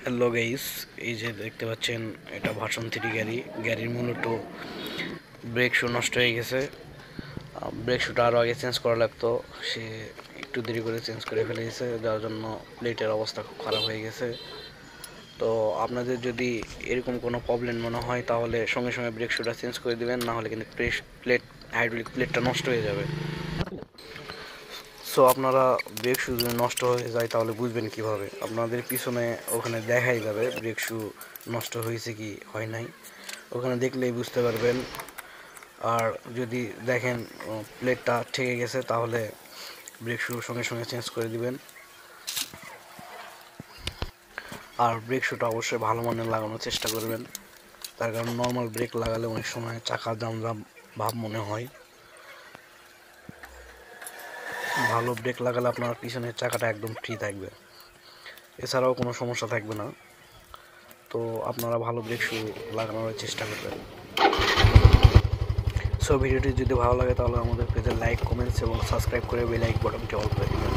Hello guys, এই যে দেখতে পাচ্ছেন এটা ভার্সন 3 গাড়ির মূলত ব্রেক শু নষ্ট হয়ে গেছে। ব্রেক শুটা আরও আগে চেঞ্জ করা লাগতো, সে একটু দেরি করে চেঞ্জ করে ফেলেছে, যার জন্য প্লেটের অবস্থা খুব খারাপ হয়ে গেছে। তো আপনাদের যদি এরকম কোনো প্রবলেম মনে হয় তাহলে সঙ্গে সঙ্গে ব্রেক শুটা চেঞ্জ করে দেবেন, না হলে কিন্তু হাইড্রোলিক প্লেটটা নষ্ট হয়ে যাবে। সো আপনারা ব্রেক শু যদি নষ্ট হয়ে যায় তাহলে বুঝবেন কিভাবে? আপনাদের পিছনে ওখানে দেখাই যাবে ব্রেক শু নষ্ট হয়েছে কি হয় নাই, ওখানে দেখলেই বুঝতে পারবেন। আর যদি দেখেন প্লেটটা ঠেকে গেছে তাহলে ব্রেক শু সঙ্গে সঙ্গে চেঞ্জ করে দিবেন। আর ব্রেক শুটা অবশ্যই ভালো মানের লাগানোর চেষ্টা করবেন, তার কারণ নর্মাল ব্রেক লাগালে অনেক সময় চাকা জাম জাম ভাব মনে হয়। ভালো ব্রেক লাগালে আপনার পিছনের চাকাটা একদম ফ্রি থাকবে, এছাড়াও কোনো সমস্যা থাকবে না। তো আপনারা ভালো ব্রেক শু লাগানোর চেষ্টা করবেন। সো ভিডিওটি যদি ভালো লাগে তাহলে আমাদের পেজে লাইক, কমেন্টস এবং সাবস্ক্রাইব করে বেল আইকন বাটনটি অল করে দিবেন।